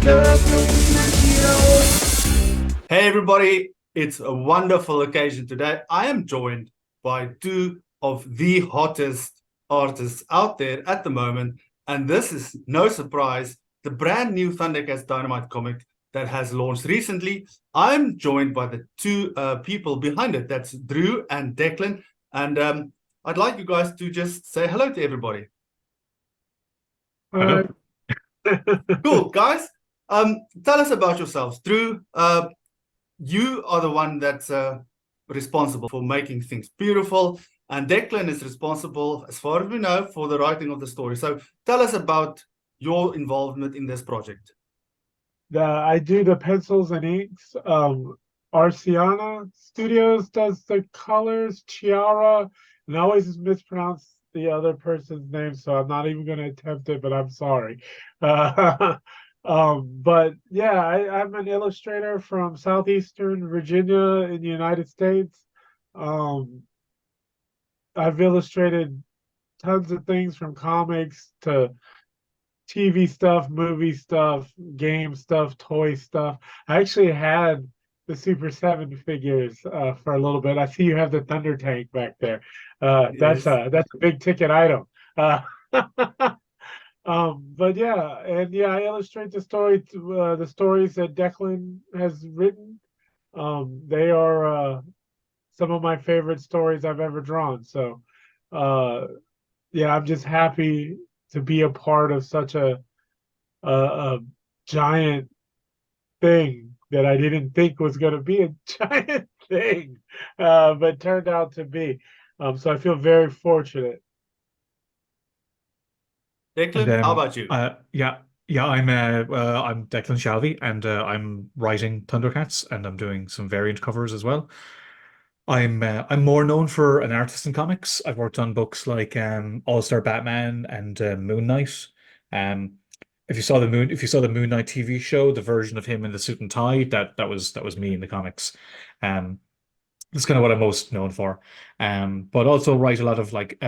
Hey everybody, it's a wonderful occasion today. I am joined by two of the hottest artists out there at the moment, and this is no surprise, the brand new ThunderCats Dynamite comic that has launched recently. I'm joined by the two people behind it. That's Drew and Declan, and I'd like you guys to just say hello to everybody. Hello. Cool, guys. Tell us about yourselves. Drew, you are the one that's responsible for making things beautiful, and Declan is responsible, as far as we know, for the writing of the story. So tell us about your involvement in this project. I do the pencils and inks. Arciana Studios does the colors. Chiara, and I always mispronounce the other person's name, so I'm not even going to attempt it. But I'm sorry. Uh, but yeah, I'm an illustrator from southeastern Virginia in the United States. Um, I've illustrated tons of things from comics to TV stuff, movie stuff, game stuff, toy stuff. I actually had the Super 7 figures for a little bit. I see you have the Thunder Tank back there. Yes. That's a big ticket item. Uh, but yeah, and yeah, I illustrate the stories that Declan has written. They are some of my favorite stories I've ever drawn. So, uh, yeah, I'm just happy to be a part of such a giant thing that I didn't think was going to be a giant thing, but turned out to be. So I feel very fortunate. And Declan, how about you? I'm Declan Shalvey, and I'm writing ThunderCats, and I'm doing some variant covers as well. I'm more known for an artist in comics. I've worked on books like All-Star Batman and Moon Knight. Um, if you saw the Moon Knight TV show, the version of him in the suit and tie, that was me in the comics. Um, that's kind of what I'm most known for. But also write a lot of like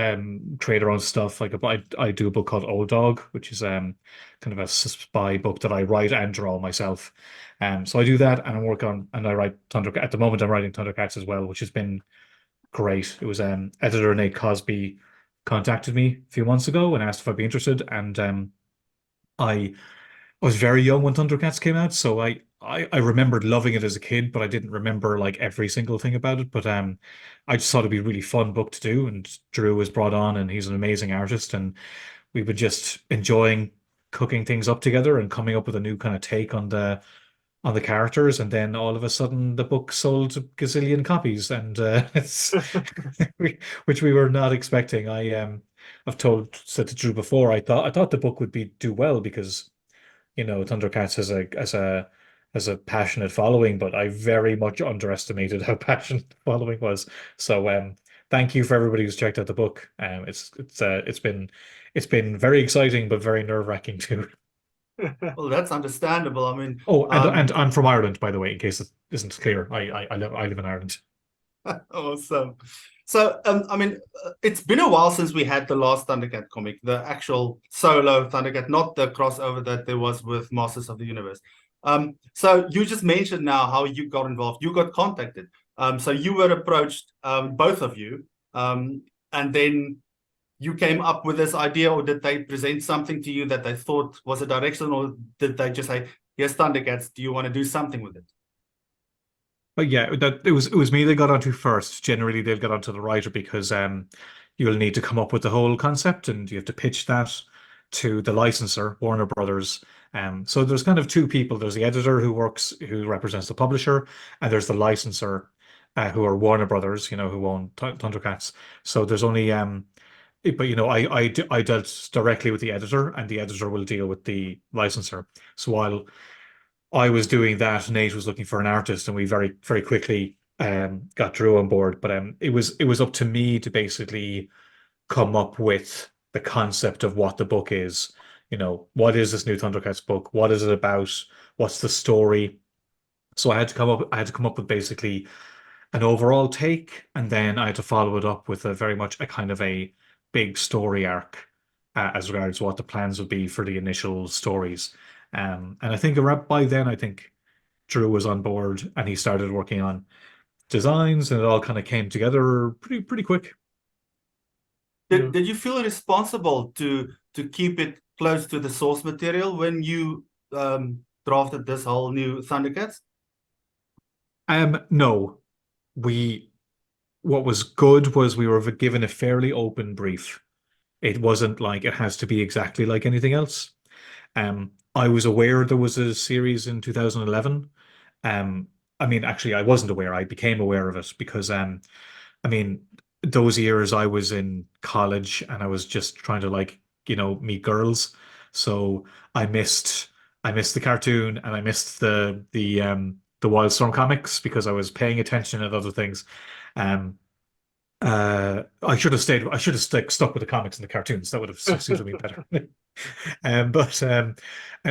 creator own stuff. Like I do a book called Old Dog, which is kind of a spy book that I write and draw myself. So I do that, and I write Thunder. At the moment, I'm writing ThunderCats as well, which has been great. It was editor Nate Cosby contacted me a few months ago and asked if I'd be interested, and I I was very young when ThunderCats came out, so I remembered loving it as a kid, but I didn't remember like every single thing about it. But I just thought it'd be a really fun book to do, and Drew was brought on, and he's an amazing artist, and we were just enjoying cooking things up together and coming up with a new kind of take on the characters, and then all of a sudden the book sold a gazillion copies, and it's which we were not expecting. I've said to Drew before, I thought the book would be do well because ThunderCats has a passionate following, but I very much underestimated how passionate the following was. So thank you for everybody who's checked out the book. It's been very exciting but very nerve-wracking too. Well, that's understandable. I mean, Oh, and I'm from Ireland, by the way, in case it isn't clear. I live in Ireland. awesome. So, I mean, it's been a while since we had the last Thundercat comic, the actual solo Thundercat, not the crossover that there was with Masters of the Universe. So you just mentioned now how you got involved. You got contacted. So you were approached, both of you, and then you came up with this idea, or did they present something to you that they thought was a direction, or did they just say, "Here's Thundercats. Do you want to do something with it?" But yeah, that it was me they got onto first. Generally, they'll get onto the writer because you'll need to come up with the whole concept and you have to pitch that to the licensor, Warner Brothers. So there's kind of two people. There's the editor who represents the publisher, and there's the licensor, who are Warner Brothers, who own Thundercats. So there's only but I dealt directly with the editor, and the editor will deal with the licensor. So while I was doing that, Nate was looking for an artist, and we very, very quickly got Drew on board. But it was up to me to basically come up with the concept of what the book is. What is this new Thundercats book? What is it about? What's the story? So I had to come up with basically an overall take, and then I had to follow it up with a very much a kind of a big story arc, as regards what the plans would be for the initial stories. And I think around by then, I think Drew was on board and he started working on designs, and it all kind of came together pretty quick. Yeah. Did you feel responsible to keep it close to the source material when you drafted this whole new ThunderCats? No, we what was good was we were given a fairly open brief. It wasn't like it has to be exactly like anything else. I was aware there was a series in 2011. I mean, actually, I wasn't aware. I became aware of it because, I mean, those years I was in college and I was just trying to like, meet girls. So I missed the cartoon and I missed the Wildstorm comics because I was paying attention at other things. Um, I should have stuck with the comics and the cartoons. That would have suited me better.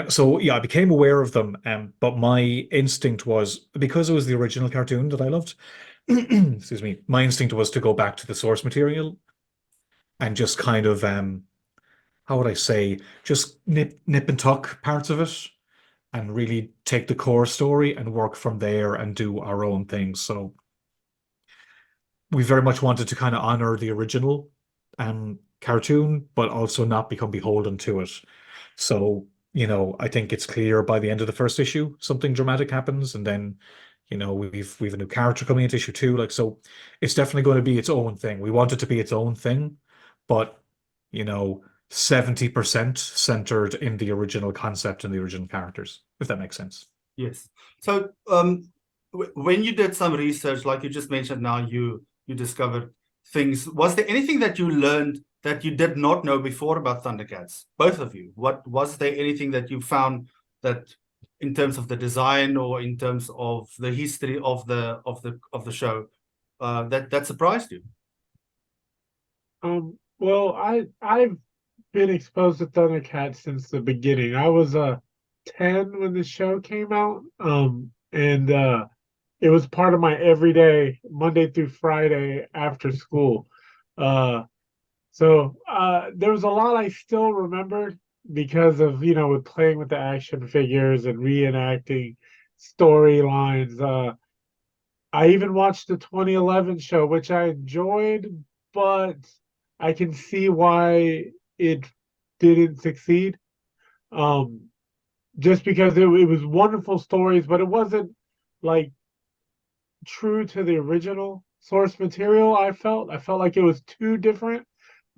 So yeah, I became aware of them. But my instinct was because it was the original cartoon that I loved. Excuse me. My instinct was to go back to the source material and just kind of how would I say, just nip and tuck parts of it and really take the core story and work from there and do our own things. So we very much wanted to kind of honor the original cartoon, but also not become beholden to it. So, I think it's clear by the end of the first issue, something dramatic happens, and then, we've a new character coming into issue two. Like, so it's definitely going to be its own thing. We want it to be its own thing, but 70% centered in the original concept and the original characters, if that makes sense. Yes. So when you did some research, like you just mentioned now, you discovered things. Was there anything that you learned that you did not know before about ThunderCats? Both of you. What was there anything that you found that in terms of the design or in terms of the history of the show that surprised you? Well, I've been exposed to ThunderCats since the beginning. I was 10 when the show came out. And it was part of my everyday Monday through Friday after school. So there was a lot I still remembered because of, with playing with the action figures and reenacting storylines. I even watched the 2011 show, which I enjoyed, but I can see why it didn't succeed. Um, just because it was wonderful stories, but it wasn't like true to the original source material. I felt like it was too different.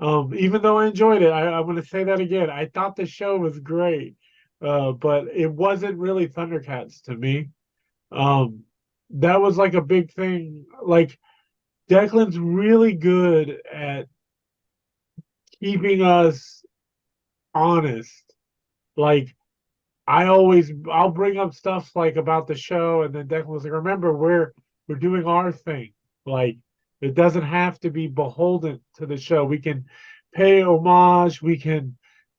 Even though I enjoyed it, I'm going to say that again. I thought the show was great, but it wasn't really ThunderCats to me. Um, that was like a big thing. Like Declan's really good at keeping us honest. Like I'll bring up stuff like about the show, and then Declan was like, "Remember, we're doing our thing. Like it doesn't have to be beholden to the show. We can pay homage, we can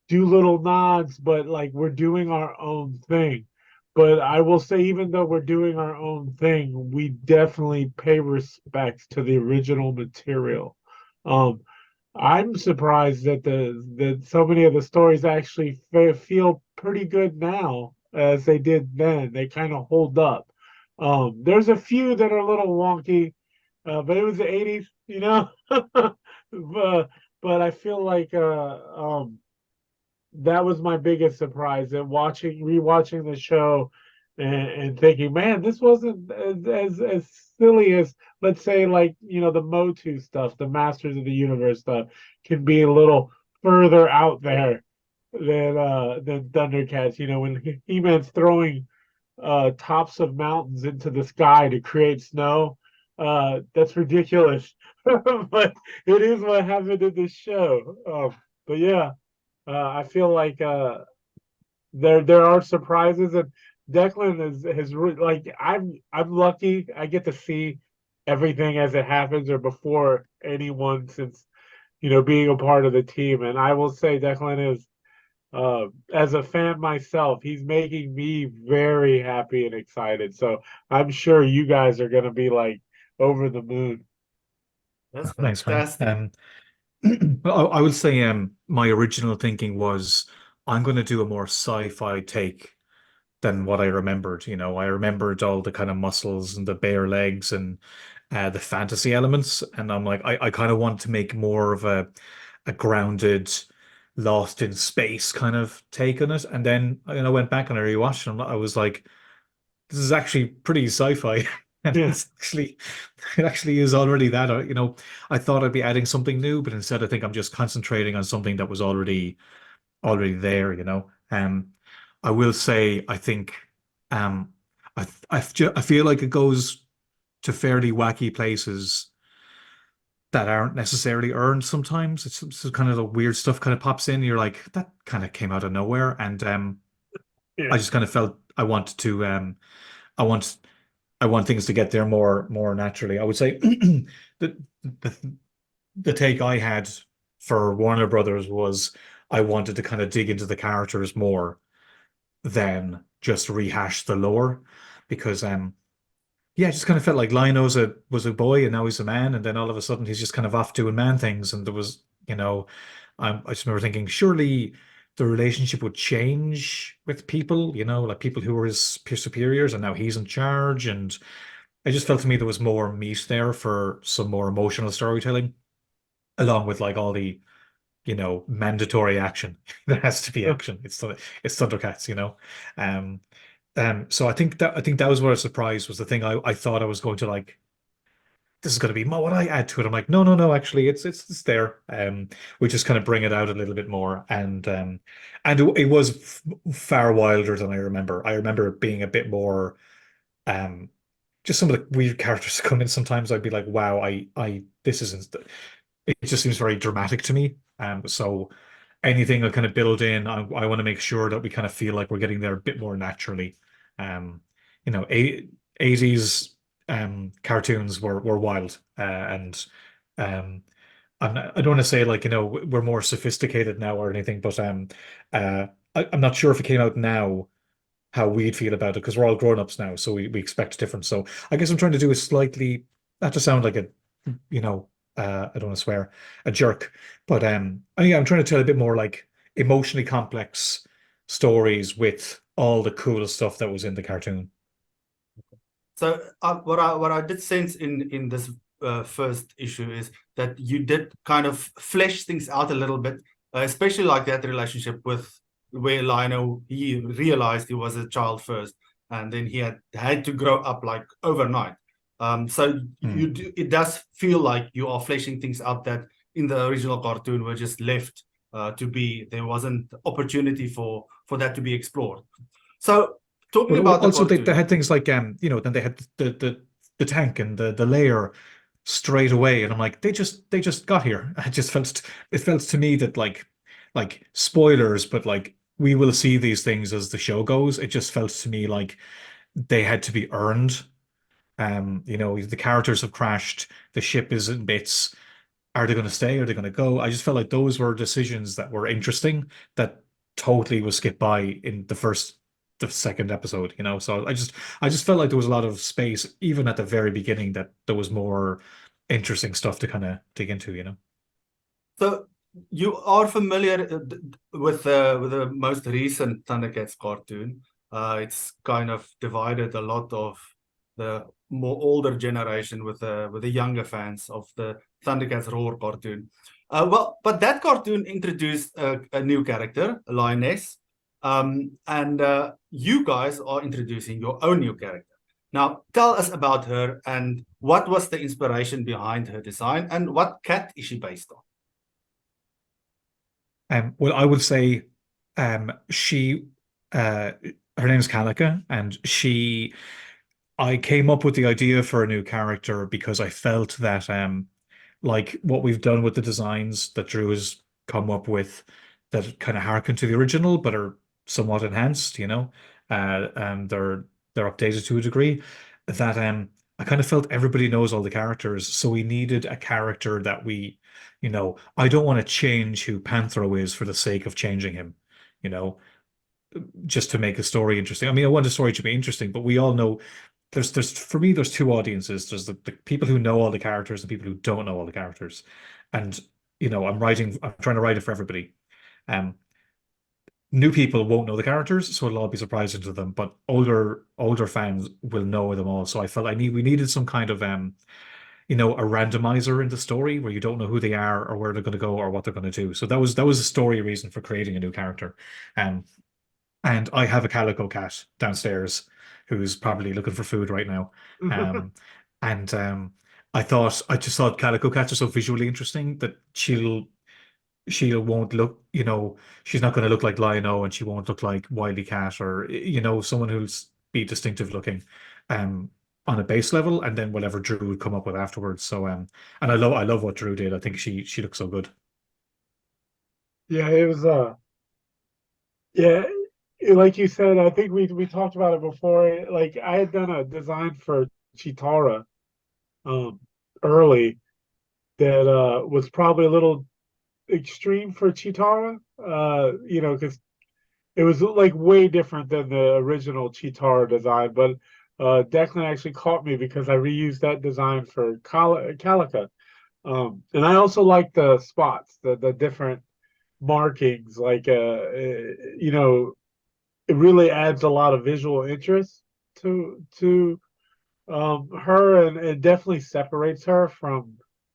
do little nods, but like we're doing our own thing." But I will say, even though we're doing our own thing, we definitely pay respects to the original material. Um, I'm surprised that so many of the stories actually feel pretty good now as they did then. They kind of hold up. There's a few that are a little wonky, but it was the '80s, but I feel like that was my biggest surprise that rewatching the show and thinking, man, this wasn't as silly as, let's say, like, the Motu stuff, the Masters of the Universe stuff can be a little further out there than Thundercats. When He-Man's throwing tops of mountains into the sky to create snow. That's ridiculous, but it is what happened in this show. But yeah, I feel like there are surprises, and Declan like I'm lucky. I get to see everything as it happens or before anyone since being a part of the team, and I will say Declan is. As a fan myself, he's making me very happy and excited. So I'm sure you guys are going to be like over the moon. That's Thanks, man. fantastic. I would say my original thinking was I'm going to do a more sci-fi take than what I remembered. I remembered all the kind of muscles and the bare legs and the fantasy elements, and I'm like, I kind of want to make more of a grounded, lost in space kind of take on it. And then I went back and I rewatched it, and I was like, this is actually pretty sci-fi. And Yeah. it actually is already that. I thought I'd be adding something new, but instead I think I'm just concentrating on something that was already there, I will say I think I feel like it goes to fairly wacky places that aren't necessarily earned sometimes. It's kind of the weird stuff kind of pops in. You're like, that kind of came out of nowhere. And I Yeah. just kind of felt I wanted to I want I want things to get there more naturally. I would say the the the take I had for Warner Brothers was I wanted to kind of dig into the characters more than just rehash the lore because yeah, I just kind of felt like Lionel's was a boy and now he's a man, and then all of a sudden he's just kind of off doing man things. And there was, I just remember thinking, surely the relationship would change with people, like people who were his peer superiors, and now he's in charge. And I just felt to me there was more meat there for some more emotional storytelling, along with like all the, mandatory action. There has to be action. It's ThunderCats. Um, so I think that was what a surprise was the thing I thought I was going to like. This is going to be what I add to it. I'm like, no, no, no. Actually, it's there. We just kind of bring it out a little bit more, and it was far wilder than I remember. I remember it being a bit more. Um, just some of the weird characters come in. Sometimes I'd be like, wow, this isn't. It just seems very dramatic to me. So anything I kind of build in, I want to make sure that we kind of feel like we're getting there a bit more naturally. Um, 80s cartoons were wild, and um, I don't want to say like we're more sophisticated now or anything, but I'm not sure if it came out now how we'd feel about it because we're all grown-ups now, so we expect different. So I guess I'm trying to do a slightly, not to sound like a, you know, I don't want to swear, a jerk, but yeah, I'm trying to tell a bit more like emotionally complex stories with all the cool stuff that was in the cartoon. So what I did sense in this first issue is that you did kind of flesh things out a little bit, especially like that relationship with where Lionel, he realized he was a child first, and then he had to grow up like overnight. So Hmm. it does feel like you are fleshing things out that in the original cartoon were just left to be. There wasn't opportunity for that to be explored. So talking Well, about the also they cartoon. had things like then they had the tank and the layer straight away, and I'm like, they just got here. It felt to me that like spoilers, but like we will see these things as the show goes. It just felt to me like they had to be earned. The characters have crashed, the ship is in bits. Are they going to stay? Are they going to go? I just felt like those were decisions that were interesting that totally was skipped by in the second episode. So I just felt like there was a lot of space, even at the very beginning, that there was more interesting stuff to kind of dig into. So you are familiar with the most recent ThunderCats cartoon. It's kind of divided a lot of the more older generation with the younger fans of the ThunderCats Roar cartoon. Well, but that cartoon introduced a new character, a lioness, and you guys are introducing your own new character. Now, tell us about her and what was the inspiration behind her design and what cat is she based on? Well, I would say she her name's Kalika, and I came up with the idea for a new character because I felt that like what we've done with the designs that Drew has come up with that kind of harken to the original but are somewhat enhanced. And they're updated to a degree that I kind of felt everybody knows all the characters, so we needed a character that I don't want to change who Panthro is for the sake of changing him, you know, just to make a story interesting. I mean, I want the story to be interesting, but we all know there's for me there's two audiences. There's the people who know all the characters and people who don't know all the characters. And I'm trying to write it for everybody. Um new people won't know the characters, so it'll all be surprising to them. But older fans will know them all. So I felt we needed some kind of a randomizer in the story where you don't know who they are or where they're going to go or what they're going to do. So that was a story reason for creating a new character. Um, and I have a calico cat downstairs who's probably looking for food right now. Um, and I just thought calico cats are so visually interesting that she won't look, she's not going to look like Lion-O and she won't look like Wily Cat or, someone who'll be distinctive looking on a base level, and then whatever Drew would come up with afterwards. So, and I love what Drew did. I think she looks so good. Yeah, it was yeah, like you said, I think we talked about it before. Like I had done a design for Chitara um early that was probably a little extreme for Chitara. Because it was like way different than the original Chitara design. But Declan actually caught me because I reused that design for Calica. And I also like the spots, the different markings. Like it really adds a lot of visual interest to her, and it definitely separates her from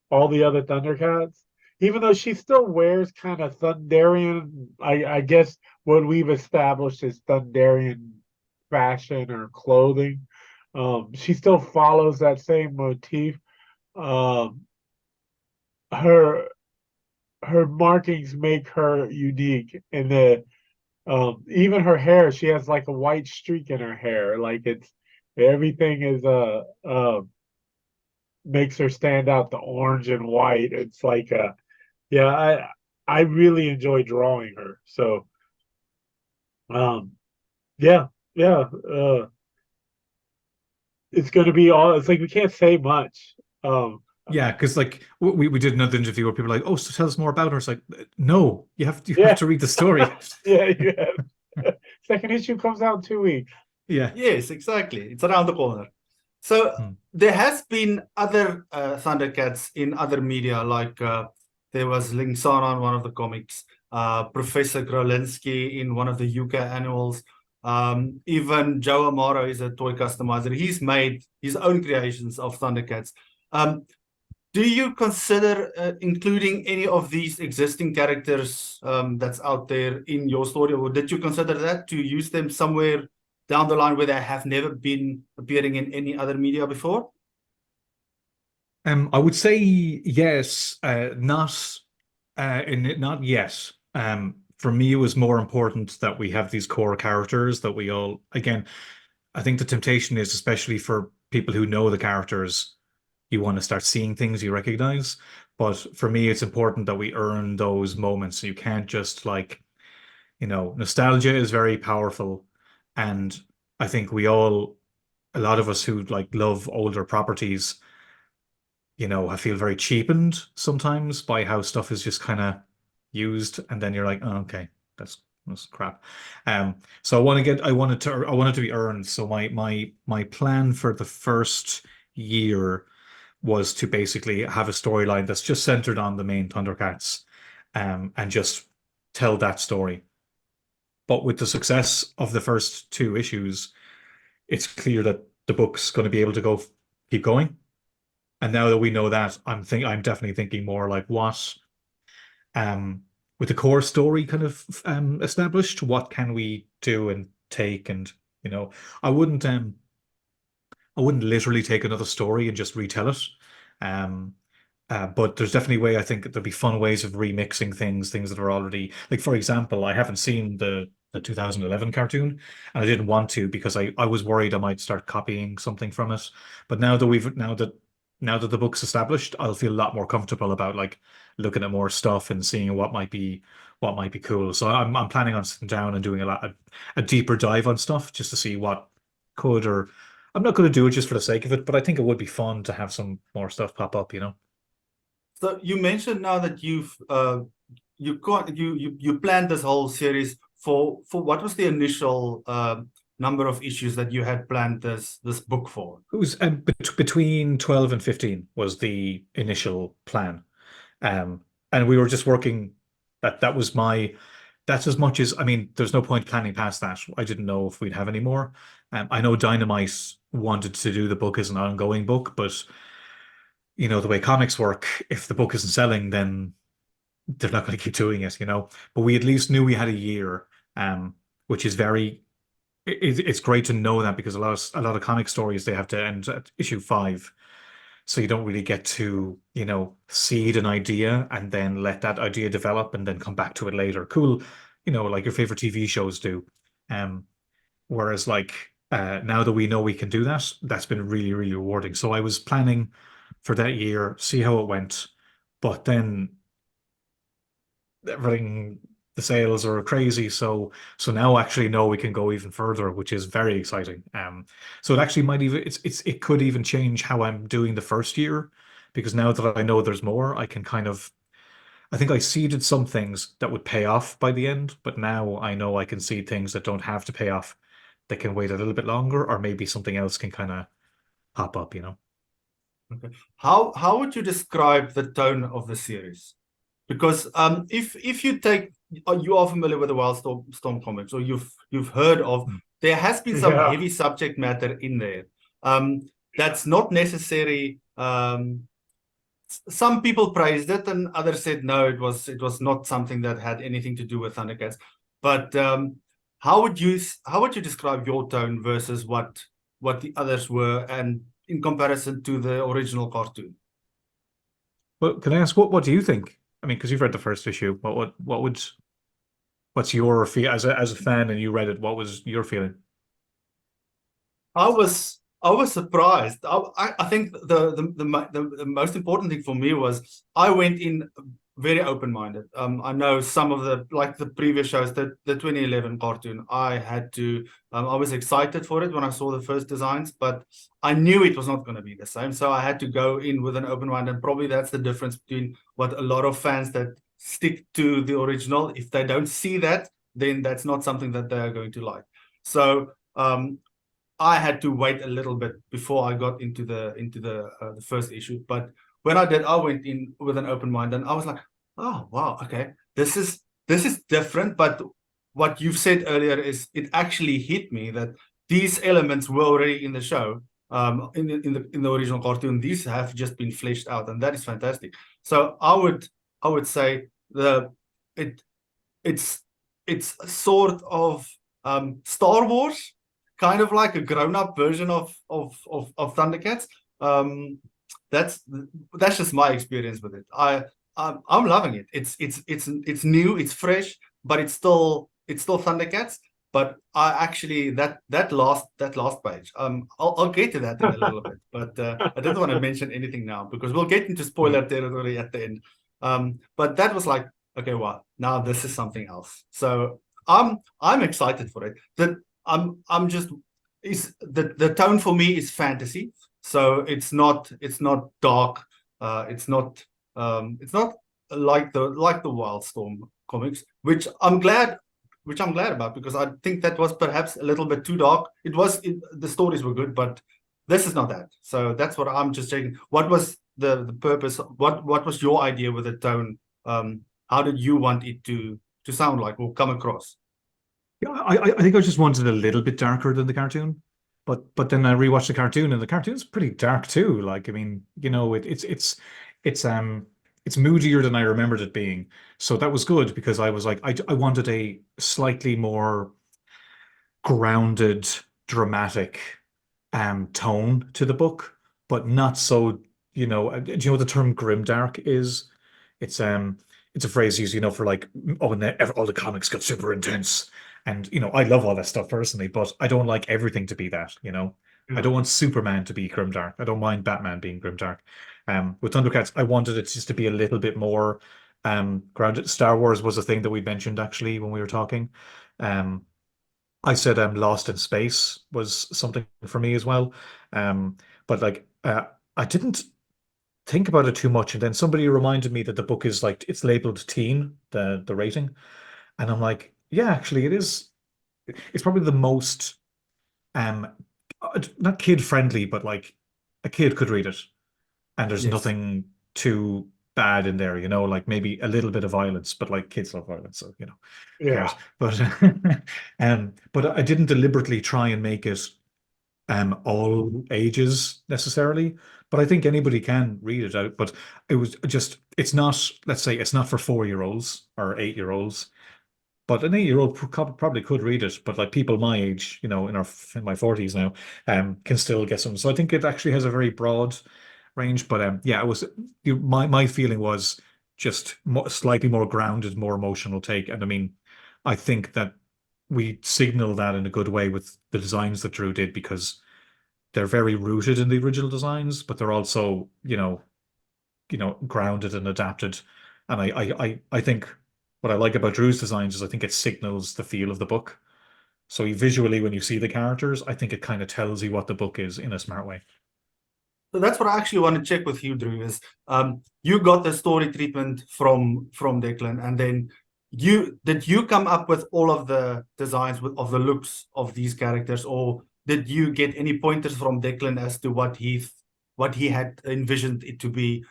all the other Thundercats. Even though she still wears kind of Thunderian, I guess what we've established is Thunderian fashion or clothing. She still follows that same motif. Um, her her markings make her unique, and the even her hair, she has like a white streak in her hair. Like it's everything is makes her stand out, the orange and white. It's like yeah, I really enjoy drawing her. So um yeah, yeah. It's gonna be all it's like we can't say much. Um Yeah, because like we did another interview where people were like, "Oh, so tell us more about her." It's like, no, you have yeah, to read the story. yeah, yeah. Second issue comes out in 2 weeks. Yeah. Yes, exactly. It's around the corner. So Hmm. there has been other Thundercats in other media, like there was Lingsana on one of the comics, Professor Grolinski in one of the UK annuals. Even Joe Amaro is a toy customizer. He's made his own creations of Thundercats. Do you consider including any of these existing characters that's out there in your story, or did you consider that to use them somewhere down the line where they have never been appearing in any other media before? I would say yes, not yet. For me, it was more important that we have these core characters that we all, again, I think the temptation is, especially for people who know the characters, you want to start seeing things you recognize. But for me, it's important that we earn those moments. You can't just nostalgia is very powerful. And I think a lot of us who like love older properties, I feel very cheapened sometimes by how stuff is just kind of used, and then you're like, oh, okay, that's crap. So I wanted to be earned. So my plan for the first year was to basically have a storyline that's just centered on the main Thundercats, and just tell that story. But with the success of the first two issues, it's clear that the book's going to be able to keep going. And now that we know that, I'm definitely thinking more like um, with the core story kind of established, what can we do and take? And you know, I wouldn't um I wouldn't literally take another story and just retell it. Um, but there's definitely a way I think there'd be fun ways of remixing things that are already like, for example, I haven't seen the 2011 cartoon, and I didn't want to because I was worried I might start copying something from it. But now that the book's established, I'll feel a lot more comfortable about like looking at more stuff and seeing what might be cool. So I'm planning on sitting down and doing a deeper dive on stuff just to see what could or I'm not going to do it just for the sake of it, but I think it would be fun to have some more stuff pop up. So you mentioned now that you planned this whole series for what was the initial number of issues that you had planned this book for? It was between 12 and 15 was the initial plan. And we were just working that that's as much as, I mean, there's no point planning past that. I didn't know if we'd have any more. I know Dynamite wanted to do the book as an ongoing book, but the way comics work, if the book isn't selling, then they're not going to keep doing it, But we at least knew we had a year, which is it's great to know that because a lot of comic stories they have to end at issue 5. So you don't really get to, seed an idea and then let that idea develop and then come back to it later. Cool, like your favorite TV shows do. Um, Whereas like now that we know we can do that, that's been really, really rewarding. So I was planning for that year, see how it went, but then everything the sales are crazy. So now actually know we can go even further, which is very exciting. So it actually might even it could even change how I'm doing the first year because now that I know there's more, I can kind of I think I seeded some things that would pay off by the end, but now I know I can seed things that don't have to pay off. That can wait a little bit longer, or maybe something else can kind of pop up. Okay. How would you describe the tone of the series? Because if you take you are familiar with the Wildstorm comics, or you've heard of, Hmm. there has been some Yeah. heavy subject matter in there. That's not necessary. Some people praised it, and others said no, it was not something that had anything to do with Thundercats. But how would you describe your tone versus what the others were, and in comparison to the original cartoon? Well, can I ask what do you think? I mean, because you've read the first issue, what's your feel as a fan and you read it? What was your feeling? I was surprised. I think the most important thing for me was I went in very open-minded. I know some of the previous shows, the 2011 cartoon, I was excited for it when I saw the first designs, but I knew it was not going to be the same. So I had to go in with an open mind, and probably that's the difference between what a lot of fans that stick to the original, if they don't see that, then that's not something that they are going to like. So I had to wait a little bit before I got into the first issue. But when I did, I went in with an open mind, and I was like, oh wow, okay, this is different. But what you've said earlier is it actually hit me that these elements were already in the show, in the original cartoon. These have just been fleshed out, and that is fantastic. So I would say it it's it's sort of Star Wars, kind of like a grown-up version of Thundercats. Um, that's that's just my experience with it. I'm loving it. It's new, it's fresh, but it's still Thundercats. But I actually that last page. I'll get to that in a little bit, but I didn't want to mention anything now because we'll get into spoiler territory at the end. But that was like, okay, wow, now this is something else. So I'm excited for it. I'm just is the tone for me is fantasy, so it's not dark. It's not like the Wildstorm comics, which I'm glad about, because I think that was perhaps a little bit too dark. The stories were good, but this is not that. So that's what I'm just checking. What was the purpose? What was your idea with the tone? How did you want it to sound like or come across? Yeah, I think I just wanted a little bit darker than the cartoon, but then I rewatched the cartoon and the cartoon's pretty dark too. Like I mean, it's moodier than I remembered it being. So that was good because I was like I wanted a slightly more grounded, dramatic tone to the book, but not so, do you know what the term grimdark is? It's it's a phrase used, for like, oh, and all the comics got super intense. And I love all that stuff personally, but I don't like everything to be that. I don't want Superman to be grimdark. I don't mind Batman being grimdark. With Thundercats, I wanted it just to be a little bit more grounded. Star Wars was a thing that we mentioned actually when we were talking. Um, I said Lost in Space was something for me as well. But like I didn't think about it too much, and then somebody reminded me that the book is like it's labeled teen, the rating. And I'm like, yeah, actually it is. It's probably the most um not kid friendly, but like a kid could read it. And there's Yes. nothing too bad in there, you know, like maybe a little bit of violence, but like kids love violence, so you know, who Yeah. cares? But I didn't deliberately try and make it all ages necessarily. But I think anybody can read it out. But it was just it's not, let's say it's not for 4-year-olds or 8-year-olds. But an 8-year-old probably could read it, but like people my age, you know, in my 40s now, can still get some. So I think it actually has a very broad range. But yeah, it was my feeling was just slightly more grounded, more emotional take. And I mean, I think that we signal that in a good way with the designs that Drew did because they're very rooted in the original designs, but they're also, grounded and adapted. And I think what I like about Drew's designs is I think it signals the feel of the book. So visually, when you see the characters, I think it kind of tells you what the book is in a smart way. So that's what I actually want to check with you, Drew, is you got the story treatment from Declan, and then did you come up with all of the designs of the looks of these characters, or did you get any pointers from Declan as to what he had envisioned it to be?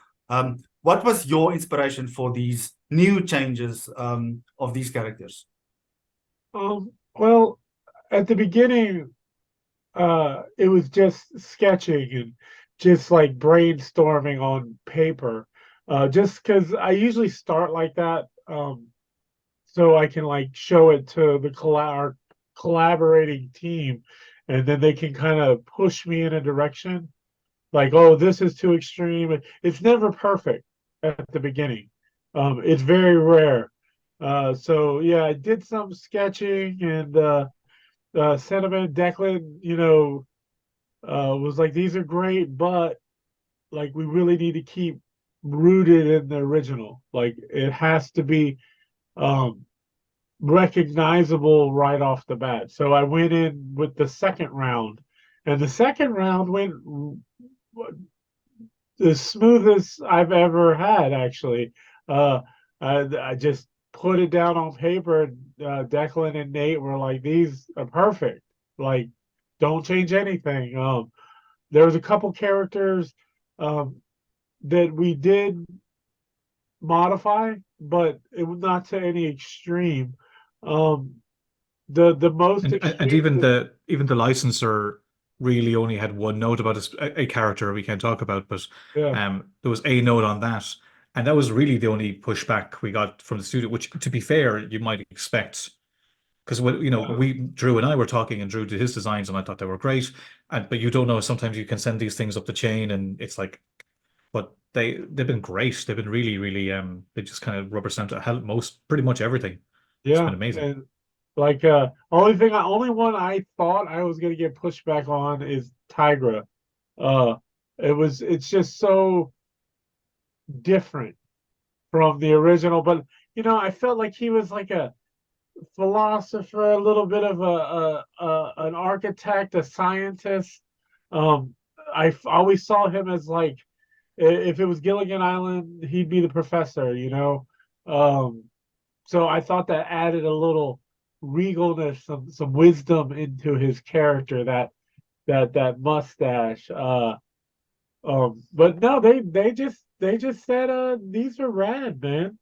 What was your inspiration for these new changes of these characters? Well, at the beginning, it was just sketching and just like brainstorming on paper. Just because I usually start like that, so I can like show it to the collaborating team, and then they can kind of push me in a direction. Like, oh, this is too extreme. It's never perfect at the beginning. It's very rare. So yeah, I did some sketching and sentiment. Declan, was like, these are great, but like we really need to keep rooted in the original. Like it has to be um recognizable right off the bat. So I went in with the second round, and the second round went the smoothest I've ever had, actually. I just put it down on paper. Declan and Nate were like, "These are perfect. Like, don't change anything." There was a couple characters um, that we did modify, but it was not to any extreme. Um, the most And extreme, even the licensor really only had one note about a character we can't talk about, but yeah, there was a note on that, and that was really the only pushback we got from the studio. Which, to be fair, you might expect because yeah, we Drew and I were talking, and Drew did his designs, and I thought they were great. And but you don't know. Sometimes you can send these things up the chain, and it's like, but they've been great. They've been really, really they just kind of rubber stamped pretty much everything. It's yeah, been amazing. and like only one I thought I was gonna get pushback on is Tigra. Uh, it's just so different from the original, but I felt like he was like a philosopher, a little bit of an architect, a scientist. Always saw him as like if it was Gilligan Island, he'd be the professor. Um, so I thought that added a little regalness, some wisdom into his character. That mustache. But no, they just said these are rad, man.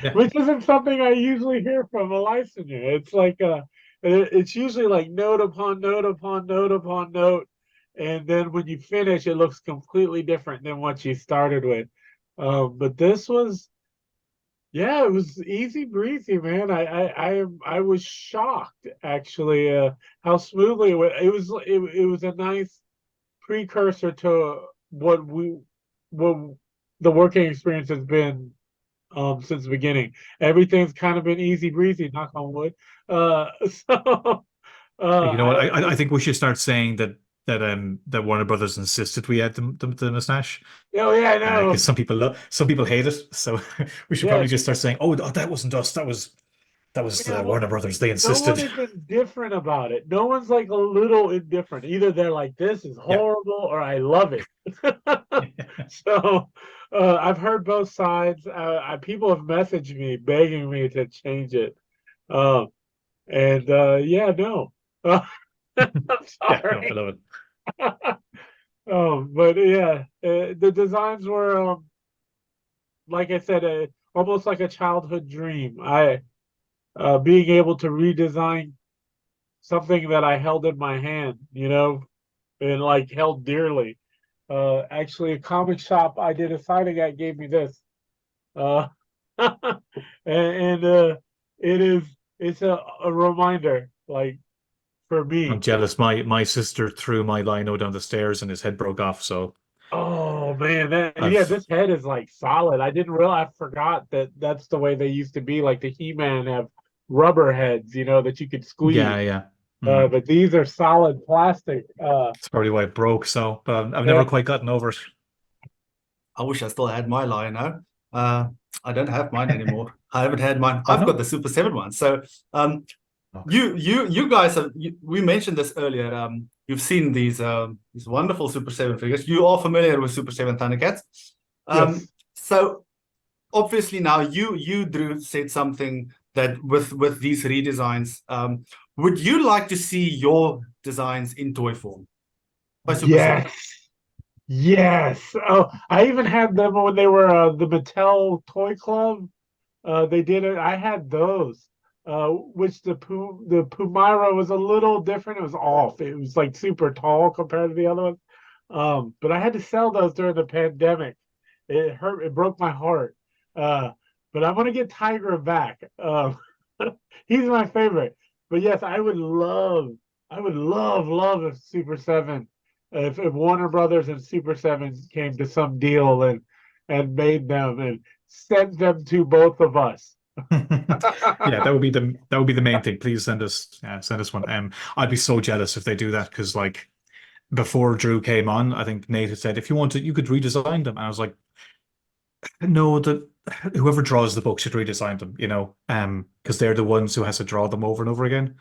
Yeah. Which isn't something I usually hear from a licensor. It's like it's usually like note upon note upon note upon note, and then when you finish, it looks completely different than what you started with. But this was, yeah, it was easy breezy, man. I was shocked actually how smoothly it went. It was a nice precursor to what the working experience has been since the beginning. Everything's kind of been easy breezy, knock on wood. So You know what? I I think we should start saying that Warner Brothers insisted we had the mustache. oh yeah, I know. Because some people hate it. So we should Yeah, probably just start saying, "Oh, that wasn't us. That was yeah, well, Warner Brothers. They no one insisted." is indifferent about it. No one's like a little indifferent. Either they're like, this is Yeah. horrible, or I love it. So I've heard both sides. People have messaged me begging me to change it. Um, and yeah, no. I'm Yeah, no, I sorry. love it. But yeah, the designs were like I said, almost like a childhood dream. Being able to redesign something that I held in my hand, and like held dearly. Actually, a comic shop I did a signing at gave me this. Uh, and it is it's a reminder, like for I'm me. jealous. My sister threw my lino down the stairs and his head broke off. So Oh man, yeah, I've this head is like solid. I didn't realize, I forgot that that's the way they used to be. Like the He-Man have rubber heads, that you could squeeze. yeah, yeah. Mm. But these are solid plastic. It's probably why it broke. So, but I've never Yeah. quite gotten over it. I wish I still had my Lionel. I don't have mine anymore. I haven't had mine. Oh I've got no. the Super 7 one. So Okay. you guys have we mentioned this earlier. You've seen these wonderful Super 7 figures. You are familiar with Super 7 Thundercats. Yes. So obviously now you Drew said something that with these redesigns, would you like to see your designs in toy form by Super 7? Yes. Yes. Oh, I even had them when they were the Mattel Toy Club. They did it. I had those. Which the Pumira was a little different. It was off. It was like super tall compared to the other ones. But I had to sell those during the pandemic. It hurt. It broke my heart. Uh, but I'm gonna get Tiger back. He's my favorite. But yes, I would love if Super Seven, if Warner Brothers and Super Seven came to some deal and made them and sent them to both of us. Yeah, that would be the main thing. Please send us one. I'd be so jealous if they do that because like before Drew came on, I think Nate had said if you wanted, you could redesign them, and I was like, no, the whoever draws the book should redesign them, because they're the ones who has to draw them over and over again.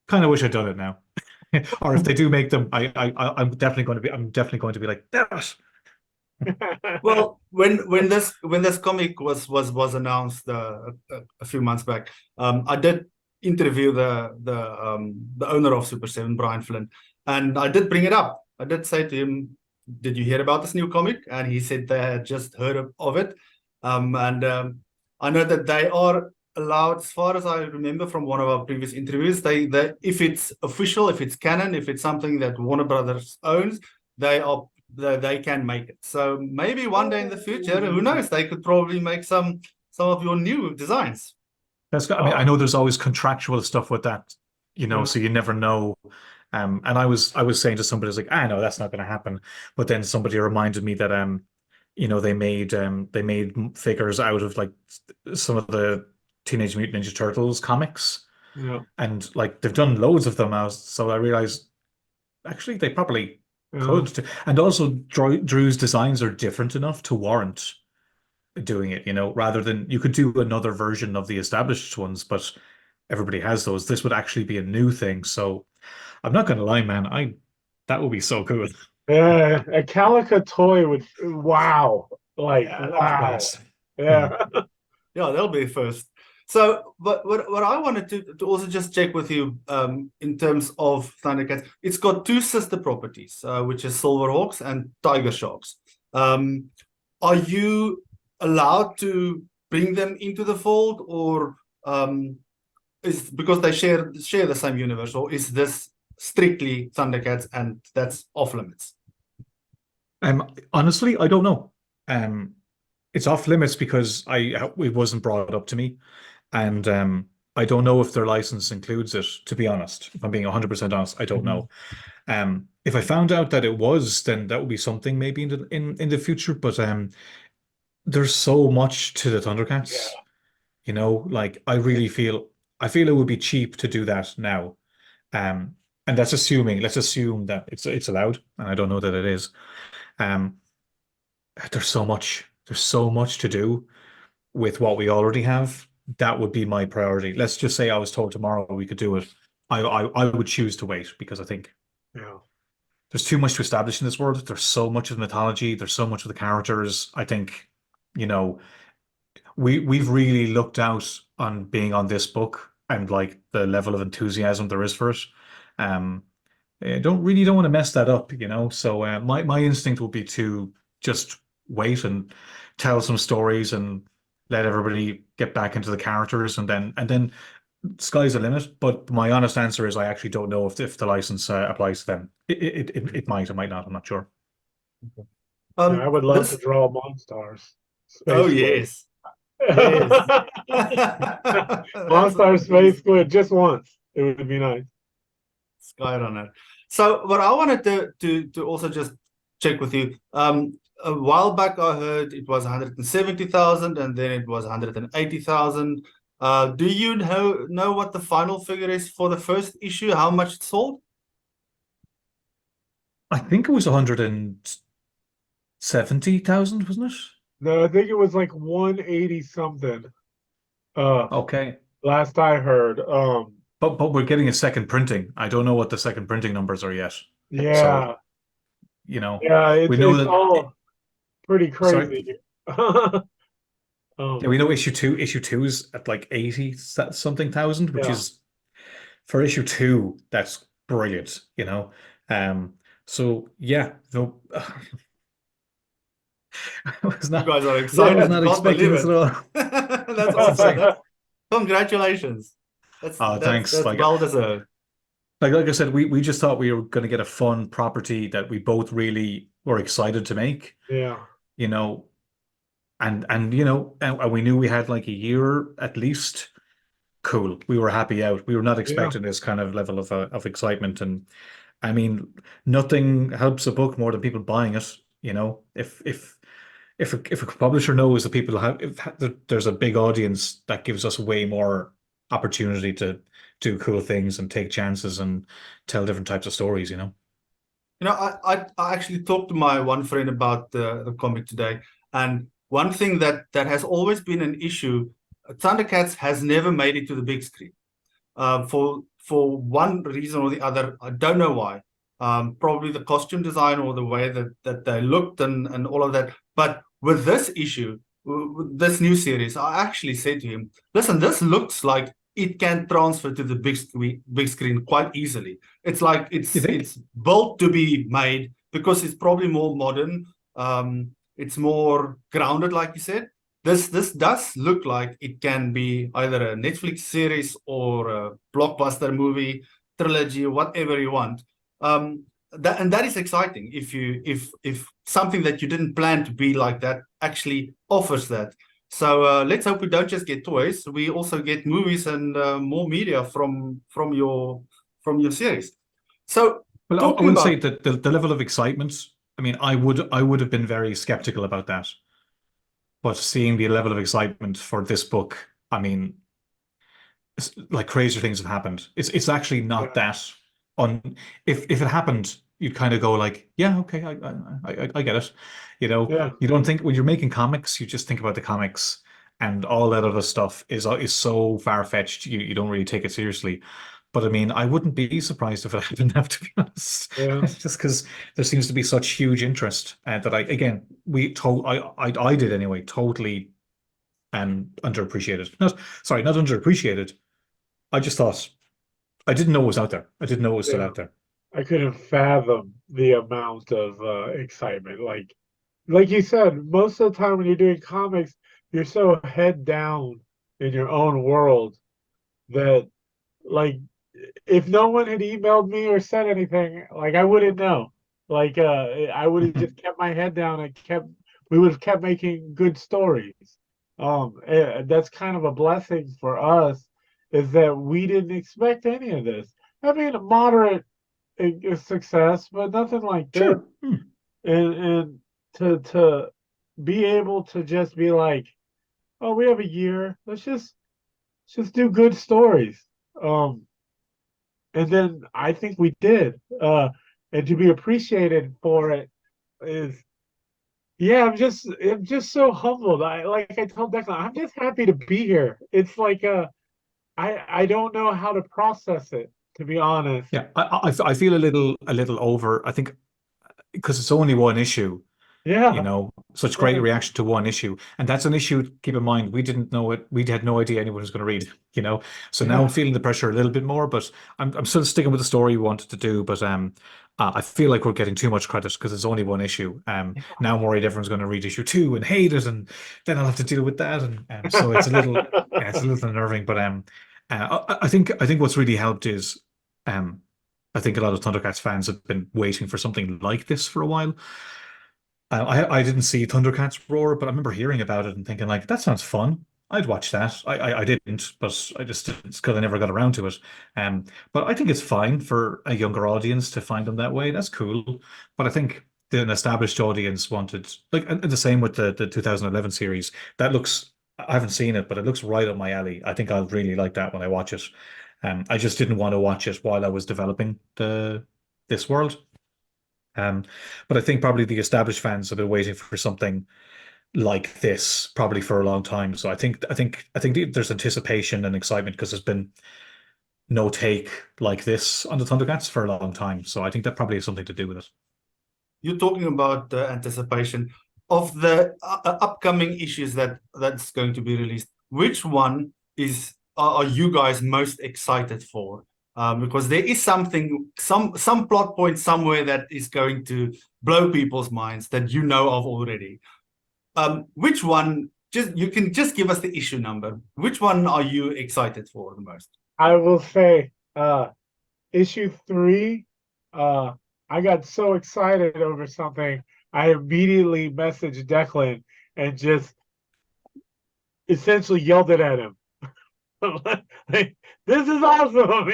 Kind of wish I'd done it now. Or if they do make them, I'm definitely going to be like, that. Well, when this comic was announced a few months back, I did interview the owner of Super 7, Brian Flynn, and I did bring it up. I did say to him, "Did you hear about this new comic?" And he said they had just heard of it. And I know that they are allowed, as far as I remember from one of our previous interviews, they if it's official, if it's canon, if it's something that Warner Brothers owns, they can make it. So maybe one day in the future, who knows? They could probably make some of your new designs. I mean, I know there's always contractual stuff with that, Yeah. so you never know. And I was saying to somebody, I was like, I know that's not going to happen. But then somebody reminded me that they made figures out of like some of the Teenage Mutant Ninja Turtles comics, Yeah. and like they've done loads of them now. So I realized actually they probably Yeah. could. And also Drew's designs are different enough to warrant doing it, rather than you could do another version of the established ones, but everybody has those. This would actually be a new thing. So I'm not gonna lie, man, I that would be so cool. A Calica toy would, wow, like Yeah, that'd be wow. best. Hmm. Yeah. Yeah, that'll be first. So, but what I wanted to also just check with you, in terms of Thundercats, it's got two sister properties, which is Silverhawks and Tiger Sharks. Are you allowed to bring them into the fold, or is because they share the same universe, or is this strictly Thundercats and that's off limits? Honestly, I don't know. It's off limits because it wasn't brought up to me, and I don't know if their license includes it. To be honest, if I'm being 100% honest, I don't know. If I found out that it was, then that would be something maybe in the future. But there's so much to the Yeah. Thundercats, like I feel it would be cheap to do that now. Um, and let's assume that it's allowed, and I don't know that it is. Um, there's so much to do with what we already have. That would be my priority. Let's just say I was told tomorrow we could do it. I would choose to wait because I think Yeah. there's too much to establish in this world. There's so much of the mythology. There's so much of the characters. I think, you know, we've really looked out on being on this book and like the level of enthusiasm there is for it. Um, I don't want to mess that up. So my instinct would be to just wait and tell some stories and let everybody get back into the characters, and then sky's the limit. But my honest answer is I actually don't know if the license applies to them. It might, it might not. I'm not sure. Yeah, I would love to This. draw Monstars. Oh Space Squid. yes, yes. That's a Monstars pretty Space Squid just once. It would be nice. sky on it. So what I wanted to also just check with you. A while back I heard it was 170,000 and then it was 180,000. Do you know what the final figure is for the first issue? How much it sold? I think it was 170,000, wasn't it? No, I think it was like 180 something. Okay. Last I heard. But we're getting a second printing. I don't know what the second printing numbers are yet. Yeah. So, you know, Yeah, we know it's that. all pretty Sorry. crazy. Yeah, we know issue two is at like 80 something thousand, which Yeah. is for issue two, that's brilliant, you know. So yeah, no, I was You not guys are I excited. was not Can't expecting believe this at it. all. That's That's awesome. insane. Congratulations. Thanks. That's well deserved. Like I said, we just thought we were going to get a fun property that we both really were excited to make, Yeah. you know, and you know, and we knew we had like a year at least. Cool. We were happy out. We were not Yeah. expecting this kind of level of excitement, and I mean, nothing helps a book more than people buying it. You know, if a publisher knows that people have, that there's a big audience, that gives us way more opportunity to do cool things and take chances and tell different types of stories. You know. You know, I actually talked to my one friend about the comic today, and one thing that has always been an issue, Thundercats has never made it to the big screen. For one reason or the other, I don't know why. Probably the costume design or the way that they looked and all of that. But with this issue, with this new series, I actually said to him, "Listen, this looks like it can transfer to the big screen quite easily. It's like You think? it's built to be made because it's probably more modern. It's more grounded, like you said. This does look like it can be either a Netflix series or a blockbuster movie, trilogy, whatever you want. That is exciting if something that you didn't plan to be like that actually offers that. So let's hope we don't just get toys. We also get movies and more media from your series. So Well, I talking would say about that the level of excitement. I mean, I would have been very skeptical about that, but seeing the level of excitement for this book, I mean, like crazier things have happened. It's actually not Yeah. that on. If it happened, you'd kind of go like, yeah, okay, I get it. You know, Yeah. you don't think when you're making comics, you just think about the comics, and all that other stuff is so far-fetched. You don't really take it seriously. But I mean, I wouldn't be surprised if it happened, have to be honest. Yeah. Just because there seems to be such huge interest, that I did anyway, totally underappreciated. Not underappreciated. I just thought I didn't know it was out there. I didn't know it was still Yeah. out there. I couldn't fathom the amount of excitement. Like you said, most of the time when you're doing comics, you're so head down in your own world that, like, if no one had emailed me or said anything, like, I wouldn't know. Like, I would have just kept my head down and we would have kept making good stories. That's kind of a blessing for us, is that we didn't expect any of this. I mean, a moderate success, but nothing like this. Sure. And to be able to just be like, oh, we have a year, let's just do good stories. And then I think we did. And to be appreciated for it is, yeah, I'm just so humbled. I told Declan, I'm just happy to be here. It's like I don't know how to process it, to be honest. Yeah, I feel a little over. I think because it's only one issue, you Yeah. know, such great Yeah. reaction to one issue. And that's an issue, keep in mind, we didn't know it. We had no idea anyone was going to read, you know. So now I'm Yeah. feeling the pressure a little bit more, but I'm still sticking with the story we wanted to do. But I feel like we're getting too much credit because it's only one issue. Now I'm worried everyone's going to read issue two and hate it, and then I'll have to deal with that, and so it's a little, yeah, it's a little unnerving. But I think what's really helped is, um, I think a lot of Thundercats fans have been waiting for something like this for a while. I didn't see Thundercats Roar, but I remember hearing about it and thinking like that sounds fun. I'd watch that. I didn't, but I just it's because I never got around to it. But I think it's fine for a younger audience to find them that way. That's cool. But I think an established audience wanted like and the same with the 2011 series. That looks I haven't seen it, but it looks right up my alley. I think I'll really like that when I watch it. I just didn't want to watch it while I was developing the this world. Um, but I think probably the established fans have been waiting for something like this probably for a long time. So I think there's anticipation and excitement because there's been no take like this on the Thundercats for a long time. So I think that probably has something to do with it. You're talking about the anticipation of the upcoming issues that's going to be released. Which one are you guys most excited for? Because there is some plot point somewhere that is going to blow people's minds that you know of already. Which one? You can just give us the issue number. Which one are you excited for the most? I will say, issue 3, I got so excited over something, I immediately messaged Declan and just essentially yelled it at him. Like, this is awesome,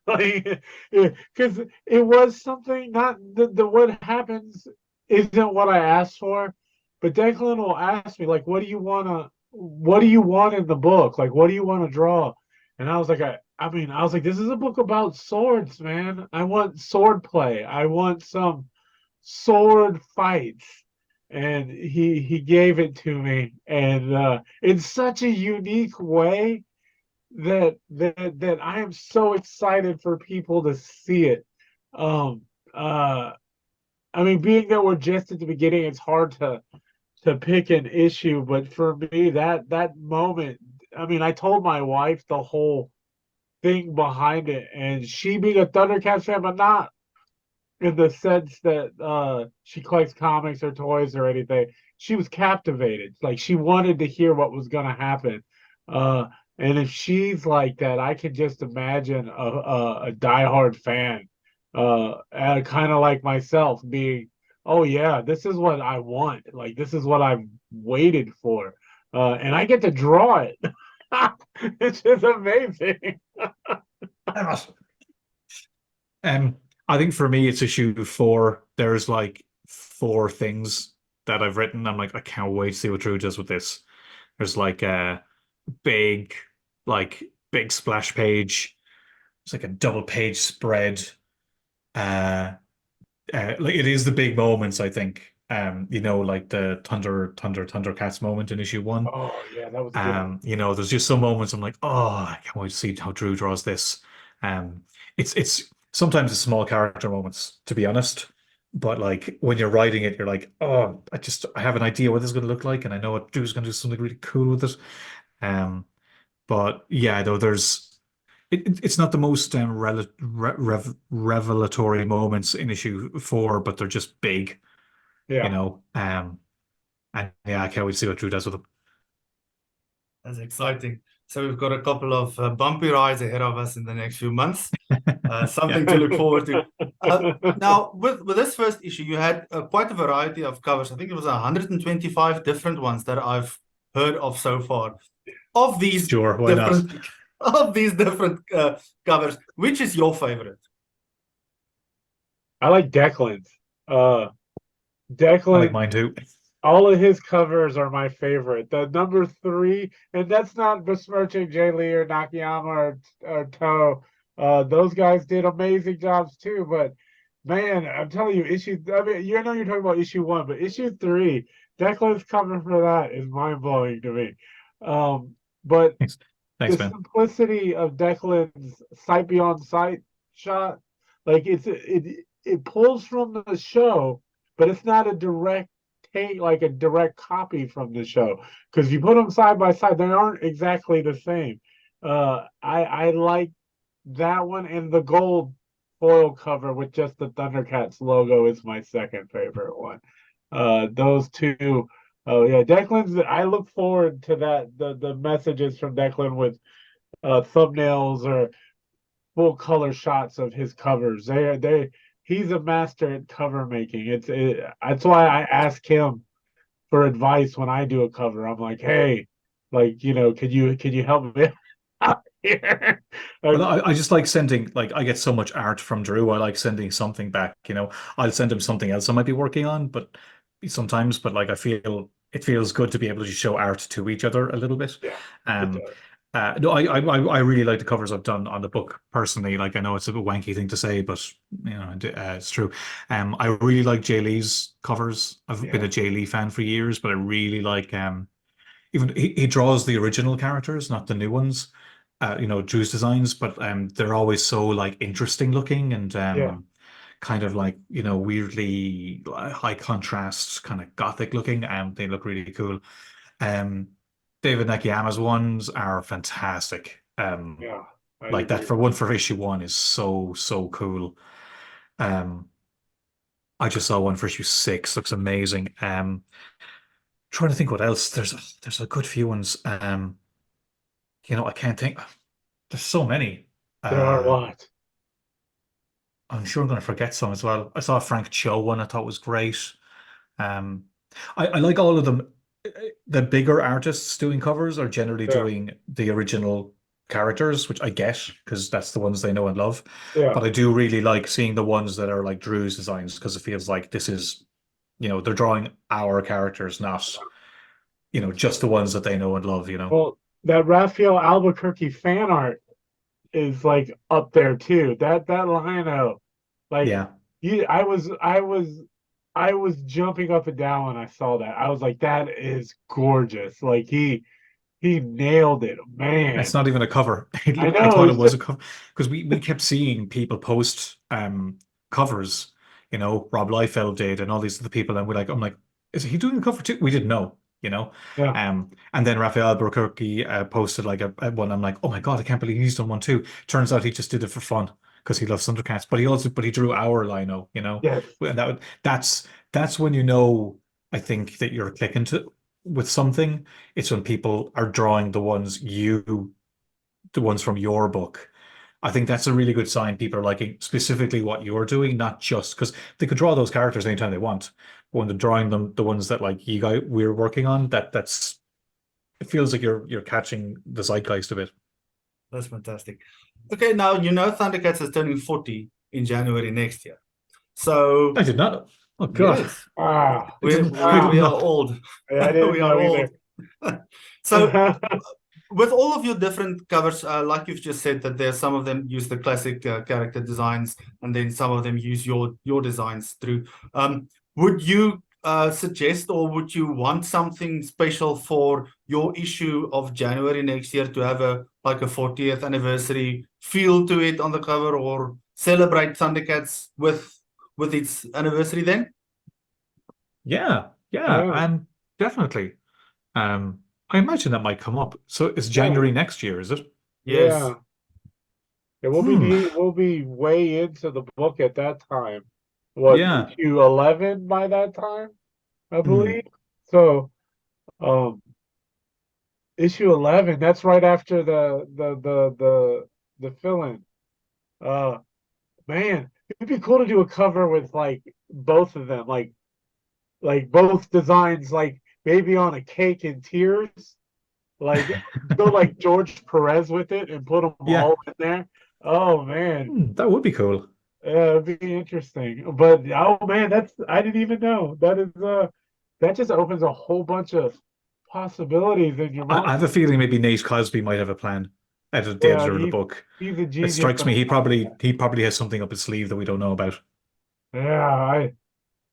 like, because it was something, not the what happens isn't what I asked for, but Declan will ask me, like, what do you want in the book? Like, what do you want to draw? And I was like, I was like, this is a book about swords, man. I want sword play. I want some sword fights. And he gave it to me, and in such a unique way that I am so excited for people to see it. Um, I mean, being that we're just at the beginning, it's hard to pick an issue, but for me, that moment, I mean, I told my wife the whole thing behind it, and she being a Thundercats fan, but not in the sense that she collects comics or toys or anything. She was captivated. Like she wanted to hear what was going to happen. And if she's like that, I can just imagine a diehard fan, kind of like myself, being, oh yeah, this is what I want. Like this is what I've waited for, and I get to draw it. It's just amazing. I think for me it's issue 4. There's like 4 things that I've written. I'm like, I can't wait to see what Drew does with this. There's like a big, big splash page. It's like a double page spread. Like it is the big moments, I think. Like the Thundercats moment in issue 1. Oh yeah, that was good. There's just some moments I'm like, oh, I can't wait to see how Drew draws this. It's sometimes it's small character moments, to be honest. But like when you're writing it, you're like, oh, I have an idea what this is going to look like, and I know what Drew's going to do something really cool with it. But yeah, though it's not the most revelatory moments in issue 4, but they're just big, Yeah. And yeah, I can't wait to see what Drew does with them. That's exciting. So we've got a couple of bumpy rides ahead of us in the next few months. Something to look forward to. Now, with this first issue, you had quite a variety of covers. I think it was 125 different ones that I've heard of so far. Of these Sure, why not? different covers, which is your favorite? I like Declan's. I Declan, like mine too. all of his covers are my favorite. The number 3, and that's not besmirching Jay Lee or Nakayama or Toe. Those guys did amazing jobs too. But man, I'm telling you, I mean, you're talking about issue 1, but issue 3, Declan's cover for that is mind blowing to me. But Thanks, the man. simplicity of Declan's sight beyond sight shot, like it pulls from the show, but it's not a direct take, like a direct copy from the show. Because if you put them side by side, they aren't exactly the same. I like that one, and the gold foil cover with just the ThunderCats logo is my second favorite one. Those two, oh yeah, Declan's. I look forward to that. The messages from Declan with thumbnails or full color shots of his covers. He's a master at cover making. That's why I ask him for advice when I do a cover. I'm like, hey, like, could you help me out here? Well, I just like sending, like, I get so much art from Drew. I like sending something back, I'll send him something else I might be working on, but sometimes, but like, I feel it feels good to be able to show art to each other a little bit. Yeah, it Um, does. no, I really like the covers I've done on the book personally. Like, I know it's a bit wanky thing to say, but it's true. I really like Jay Lee's covers. I've been Yeah, a Jay Lee fan for years, but I really like even he draws the original characters, not the new ones. Drew's designs, but they're always so like interesting looking and yeah, kind of like weirdly high contrast, kind of gothic looking. They look really cool. Um, David Nakayama's ones are fantastic. yeah. I Like that agree. for one for issue one is so cool. Um, I just saw one for issue six, looks amazing. Trying to think what else. There's a good few ones. I can't think. There's so many. There are a Uh, lot. I'm sure I'm going to forget some as well. I saw a Frank Cho one I thought was great. Um, I like all of them. The bigger artists doing covers are generally Yeah, doing the original characters, which I get because that's the ones they know and love. yeah. But I do really like seeing the ones that are like Drew's designs because it feels like this is, they're drawing our characters, not, just the ones that they know and love. Well, that Raphael Albuquerque fan art is like up there too. That Lino, like Yeah. I was jumping up and down when I saw that. I was like, that is gorgeous. Like he nailed it, It's man. not even a cover. I I know. thought it It's was just a cover because we kept seeing people post covers. Rob Liefeld did and all these other people, and I'm like, is he doing a cover too? We didn't know. yeah, And then Raphael Albuquerque posted like a one. I'm like, oh my God, I can't believe he's done one too. Turns out he just did it for fun because he loves ThunderCats, but he drew our Lino. yes. And that's when I think that you're clicking to with something. It's when people are drawing the ones from your book. I think that's a really good sign people are liking specifically what you're doing, not just because they could draw those characters anytime they want. But when they're drawing them, the ones that like we're working on, that's it feels like you're catching the zeitgeist of it. That's fantastic. Okay, now Thundercats is turning 40 in January next year. So I did not know. Oh God. yes, Ah, I we didn't we, I did we are wow. not. old. I didn't We are know old. either. So with all of your different covers, like you've just said, that there's some of them use the classic character designs, and then some of them use your designs through. Would you suggest, or would you want something special for your issue of January next year to have a 40th anniversary feel to it on the cover, or celebrate Thundercats with its anniversary then? Yeah, yeah, Yeah, definitely. I imagine that might come up. So it's yeah, January next year, is it? Yes. yeah. Yeah, Hmm. we'll be way into the book at that time. What, Yeah. issue 11 by that time, I Hmm. believe. So, um, issue 11, that's right after the fill-in. Uh, man, it'd be cool to do a cover with like both of them, like both designs, like maybe on a cake in tears, like go like George Perez with it and put them Yeah. all in there. Oh man. That would be cool. It'd be interesting. But oh man, I didn't even know. That just opens a whole bunch of possibilities in your I mind. have a feeling maybe Nate Cosby might have a plan at the Yeah, editor of the book. he's a It genius strikes me on top of that. he probably has something up his sleeve that we don't know about. Yeah,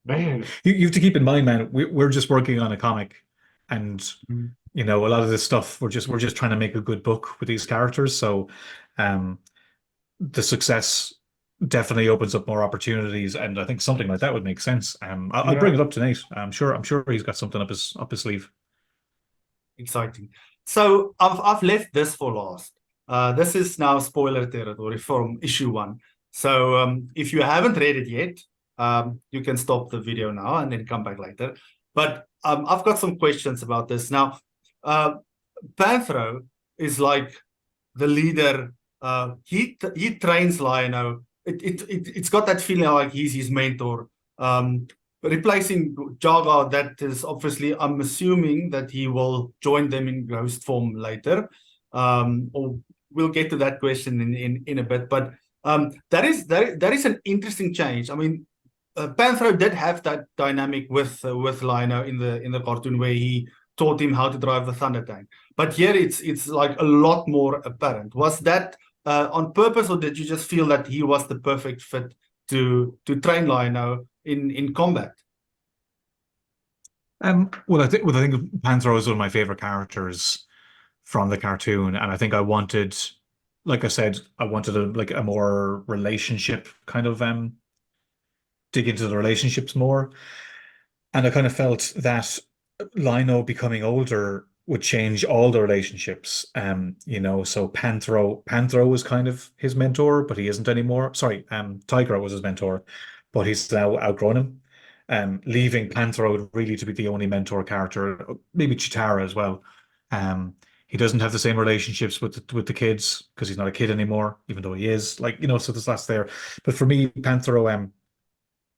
man. You have to keep in mind, man, we're just working on a comic, and Mm. a lot of this stuff we're just trying to make a good book with these characters. So, um, the success definitely opens up more opportunities, and I think something like that would make sense. I'll bring Yeah, it up to Nate. I'm sure he's got something up his sleeve. Exciting. So I've left this for last. This is now spoiler territory from issue 1. So if you haven't read it yet, you can stop the video now and then come back later. But I've got some questions about this. Now, Panthro is like the leader. He trains Lionel. It's got that feeling like he's his mentor. Replacing Jaga, that is obviously, I'm assuming that he will join them in ghost form later. Or we'll get to that question in a bit. But that is an interesting change. I mean, Panthro did have that dynamic with Lino in the cartoon where he taught him how to drive the Thunder Tank. But here it's like a lot more apparent. Was that on purpose, or did you just feel that he was the perfect fit to train Lino in combat? Well, I think Panthro is one of my favorite characters from the cartoon, and I think I wanted, like I said, I wanted a more relationship kind of dig into the relationships more, and I kind of felt that Lino becoming older would change all the relationships. So Panthro was kind of his mentor, but he isn't anymore. Sorry, Tiger was his mentor, but he's now outgrown him. Leaving Panthro really to be the only mentor character, maybe Chitara as well. He doesn't have the same relationships with the kids because he's not a kid anymore, even though he is. So that's there. But for me, Panthro,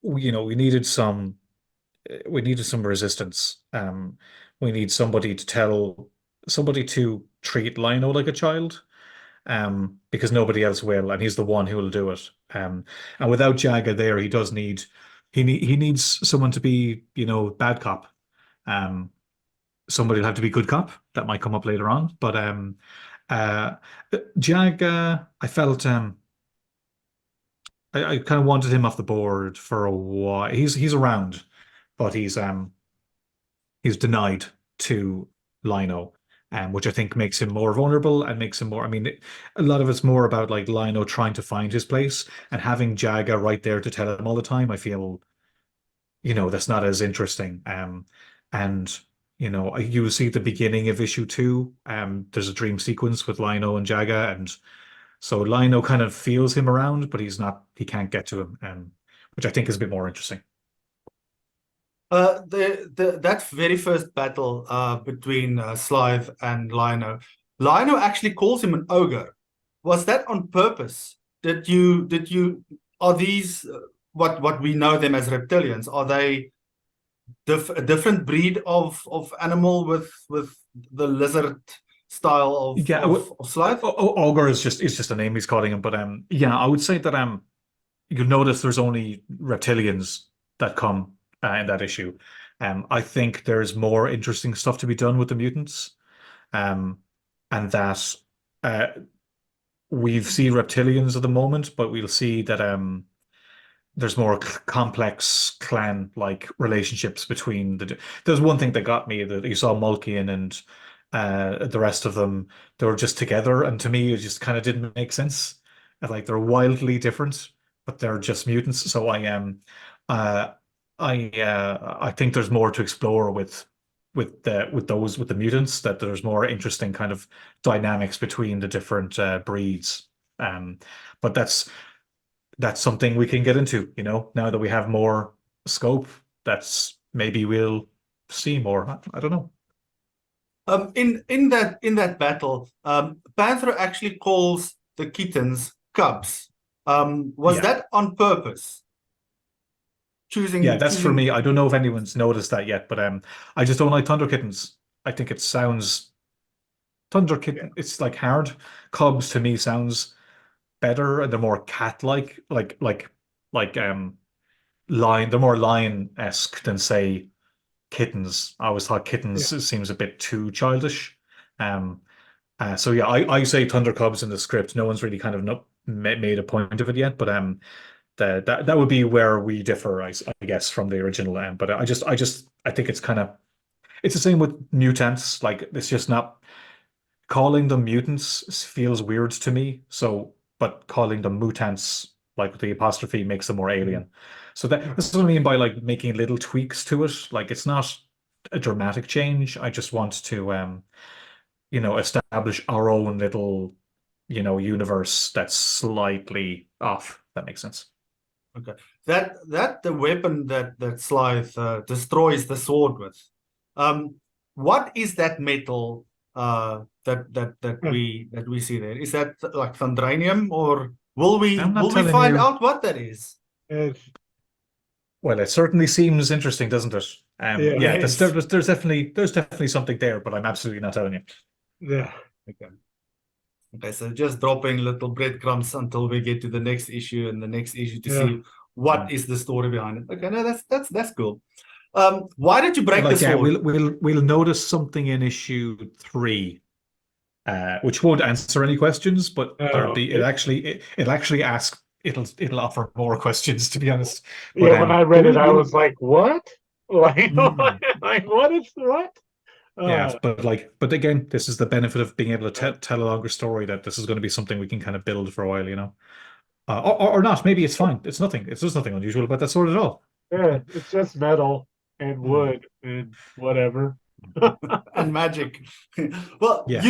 we needed some resistance. We need somebody to treat Lino like a child, because nobody else will, and he's the one who will do it. And without Jaga there, he needs someone to be, bad cop. Somebody will have to be good cop. That might come up later on, but uh, Jaga, I felt I kind of wanted him off the board for a while. He's around, but he's denied to Lino, which I think makes him more vulnerable and makes him more. I mean, a lot of it's more about like Lino trying to find his place and having Jaga right there to tell him all the time. I feel, that's not as interesting. And you see at the beginning of issue 2. There's a dream sequence with Lino and Jaga, and so Lino kind of feels him around, but he can't get to him, which I think is a bit more interesting. That very first battle between Slythe and Lino actually calls him an ogre. Was that on purpose? Are these what we know them as reptilians? Are they a different breed of animal with the lizard style of Slythe? Ogre is just a name he's calling him, but yeah, I would say that you'll notice there's only reptilians that come in that issue. I think there's more interesting stuff to be done with the mutants, and that we've seen reptilians at the moment, but we'll see that there's more complex clan-like relationships between There's one thing that got me, that you saw Mulkian and the rest of them. They were just together, and to me, it just kind of didn't make sense. Like they're wildly different, but they're just mutants. So I think there's more to explore with the mutants. That there's more interesting kind of dynamics between the different breeds. But that's something we can get into, now that we have more scope. That's maybe we'll see more. I don't know. In that battle, Panther actually calls the kittens cubs. Was that on purpose? Yeah, that's for me. I don't know if anyone's noticed that yet, but I just don't like Thunder Kittens. I think it sounds Thunder Kitten. It's like hard. Cubs to me sounds better, and they're more cat-like, like lion. They're more lion-esque than say kittens. I always thought kittens seems a bit too childish. So yeah, I say Thunder Cubs in the script. No one's really kind of made a point of it yet, but that would be where we differ, I guess, from the original. But I think it's the same with mutants. Like it's just not calling them mutants feels weird to me. So, but calling them mutants, like the apostrophe, makes them more alien. So that's what I mean by like making little tweaks to it. Like it's not a dramatic change. I just want to establish our own little universe that's slightly off. That makes sense. Okay. That the weapon that Slythe destroys the sword with. What is that metal that we see there? Is that like Thundranium, or will I'm not we telling find you. out what that is? It's, Well, it certainly seems interesting, doesn't it? yeah, Yeah, Yes. there's definitely something there, but I'm absolutely not telling you. yeah, Okay. Okay, so just dropping little breadcrumbs until we get to the next issue and the next issue to yeah. see what is the story behind it. Okay, no, that's cool. Why did you break the Like, yeah, sword? we'll notice something in issue 3, which won't answer any questions, but there'll Oh, be it'll actually ask it'll offer more questions, to be honest. But yeah. When I read it, I we'll was like, "What? Like, mm, like what is what?" yeah, Uh, but again, this is the benefit of being able to tell a longer story, that this is going to be something we can kind of build for a while, you know. Or not. Maybe it's fine. It's nothing. It's just nothing unusual about that sword at all. yeah, it's just metal and Hmm. wood and whatever. And magic. Well, Yeah.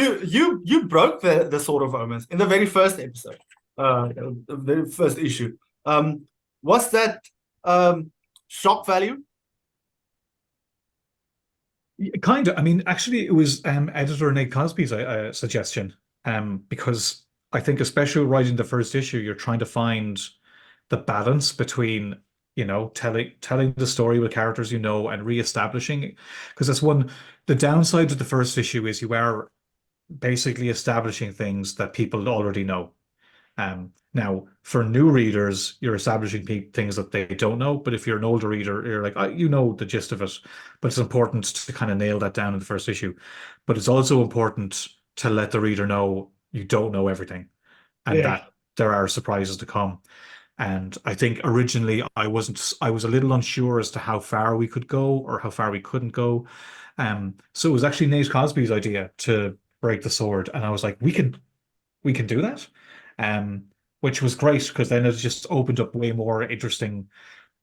you broke the Sword of Omens in the very first episode, the very first issue. Was that shock value? Kind of. I mean, actually, it was editor Nate Cosby's suggestion. Because I think, especially writing the first issue, you're trying to find the balance between, telling the story with characters you know and reestablishing. Because that's one. The downside of the first issue is you are basically establishing things that people already know. Now, for new readers, you're establishing things that they don't know. But if you're an older reader, you're like, you know the gist of it. But it's important to kind of nail that down in the first issue. But it's also important to let the reader know you don't know everything, and Yeah, that there are surprises to come. And I think originally I was a little unsure as to how far we could go or how far we couldn't go. So it was actually Nate Cosby's idea to break the sword, and I was like, we can do that, um, which was great because then it just opened up way more interesting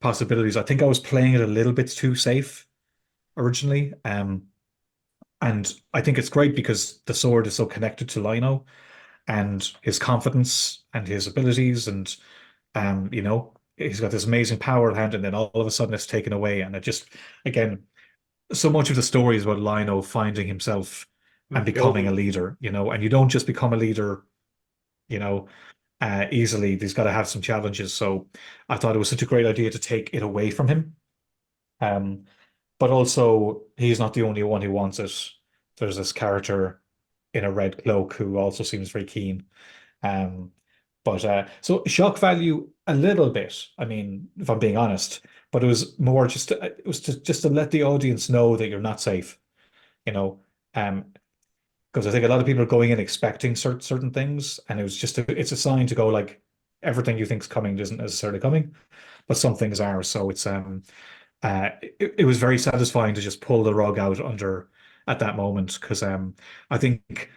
possibilities. I think I was playing it a little bit too safe originally, and I think it's great because the sword is so connected to Lino and his confidence and his abilities, and he's got this amazing power at hand, and then all of a sudden it's taken away, and it just again, so much of the story is about Lino finding himself and and becoming a building. leader, and you don't just become a leader, you know, easily. He's got to have some challenges. So I thought it was such a great idea to take it away from him. Um, but also he's not the only one who wants it. There's this character in a red cloak who also seems very keen. Um, but so shock value a little bit. I mean, if I'm being honest, but it was more just to let the audience know that you're not safe. You know, um, because I think a lot of people are going in expecting certain things, and it's a sign to go like everything you think's coming isn't necessarily coming, but some things are. So it was very satisfying to just pull the rug out under at that moment because I think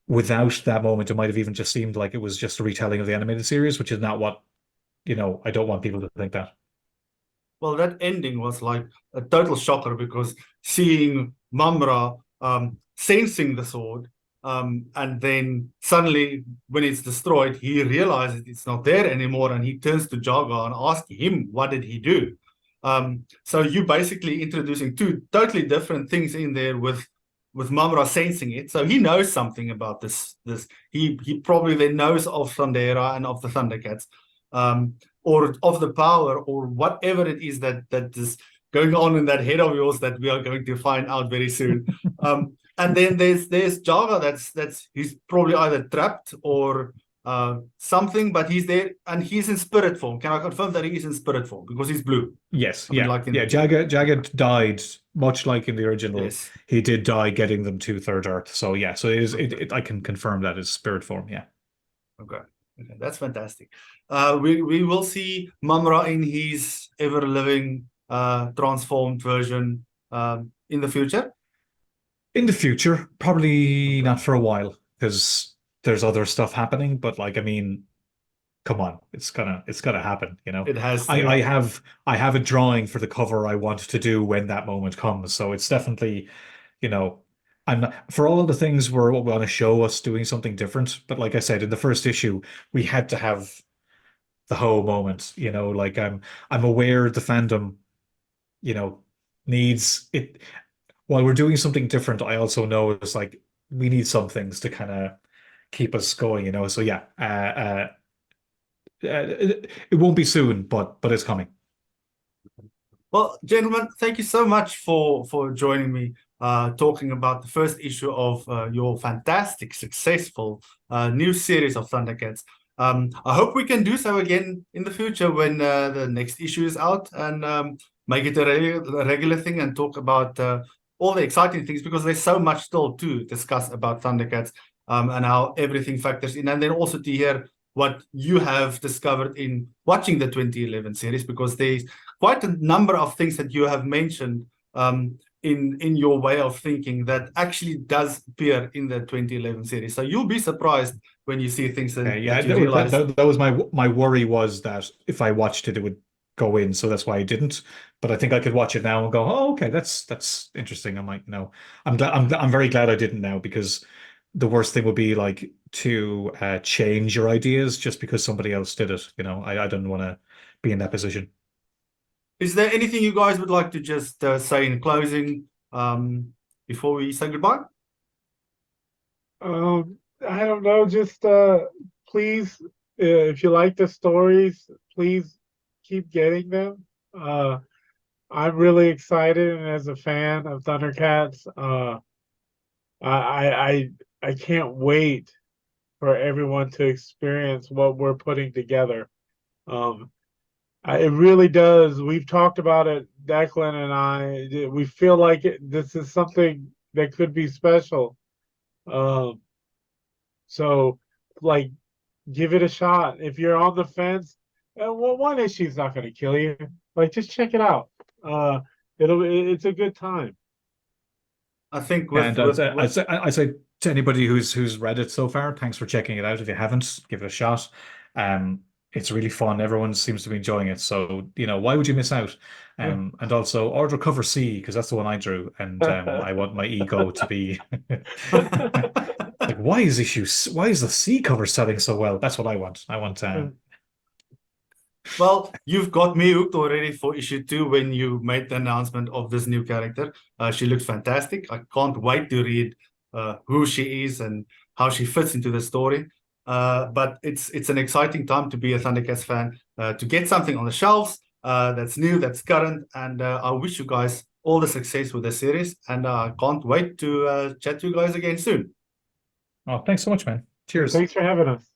without that moment it might have even just seemed like it was just a retelling of the animated series, which is not what I don't want people to think that. Well, that ending was like a total shocker because seeing Mamra sensing the sword, and then suddenly when it's destroyed, he realizes it's not there anymore, and he turns to Jaga and asks him, "What did he do?" So you basically introducing two totally different things in there with Mamra sensing it. So he knows something about this. He probably then knows of Thundera and of the ThunderCats. Or of the power or whatever it is that is going on in that head of yours that we are going to find out very soon. And then there's Java that's he's probably either trapped or something, but he's there and he's in spirit form. Can I confirm that he is in spirit form because he's blue? Yes, I mean, yeah, like yeah. in Jagged died much like in the original. yes. He did die getting them to Third Earth. So yeah, so I can confirm that is spirit form. Yeah. Okay. Okay, that's fantastic. We will see Mamra in his ever living transformed version in the future. In the future, probably Okay. not for a while because there's other stuff happening. But like, I mean, come on, it's gonna happen. It has I to. I have I have a drawing for the cover I want to do when that moment comes. So it's definitely, you know, I'm not for all the things where want to show us doing something different. But like I said, in the first issue, we had to have the whole moment. You know, like I'm aware the fandom, you know, needs it. While we're doing something different, I also know it's like we need some things to kind of keep us going, you know. So yeah, it won't be soon, but it's coming. Well, gentlemen, thank you so much for joining me, talking about the first issue of your fantastic, successful new series of ThunderCats. I hope we can do so again in the future when the next issue is out, and make it a regular thing and talk about all the exciting things, because there's so much still to discuss about ThunderCats, and how everything factors in, and then also to hear what you have discovered in watching the 2011 series, because there's quite a number of things that you have mentioned in your way of thinking that actually does appear in the 2011 series. So you'll be surprised when you see things that, Yeah, that you realize. that was my worry, was that if I watched it, it would go in. So that's why I didn't. But I think I could watch it now and go, oh, okay, that's interesting. I might, you know, I'm very glad I didn't now, because the worst thing would be like to change your ideas just because somebody else did it. You know, I don't want to be in that position. Is there anything you guys would like to just say in closing before we say goodbye? I don't know, just please, if you like the stories, please keep getting them. I'm really excited, and as a fan of ThunderCats, I can't wait for everyone to experience what we're putting together. Um, it really does. We've talked about it, Declan and I. We feel like this is something that could be special. Um, so, like, give it a shot. If you're on the fence, well, one issue's not going to kill you. Like, just check it out. Uh, it's a good time. I think And I'd say to anybody who's read it so far, thanks for checking it out. If you haven't, give it a shot. It's really fun. Everyone seems to be enjoying it. So, you know, why would you miss out? And also order cover C, because that's the one I drew, and I want my ego to be like, why is the C cover selling so well? That's what I want. I want Well, you've got me hooked already for issue 2 when you made the announcement of this new character. She looks fantastic. I can't wait to read who she is and how she fits into the story. But it's an exciting time to be a Thundercats fan, to get something on the shelves that's new, that's current. And I wish you guys all the success with the series. And I can't wait to chat to you guys again soon. oh, thanks so much, man. Cheers. Thanks for having us.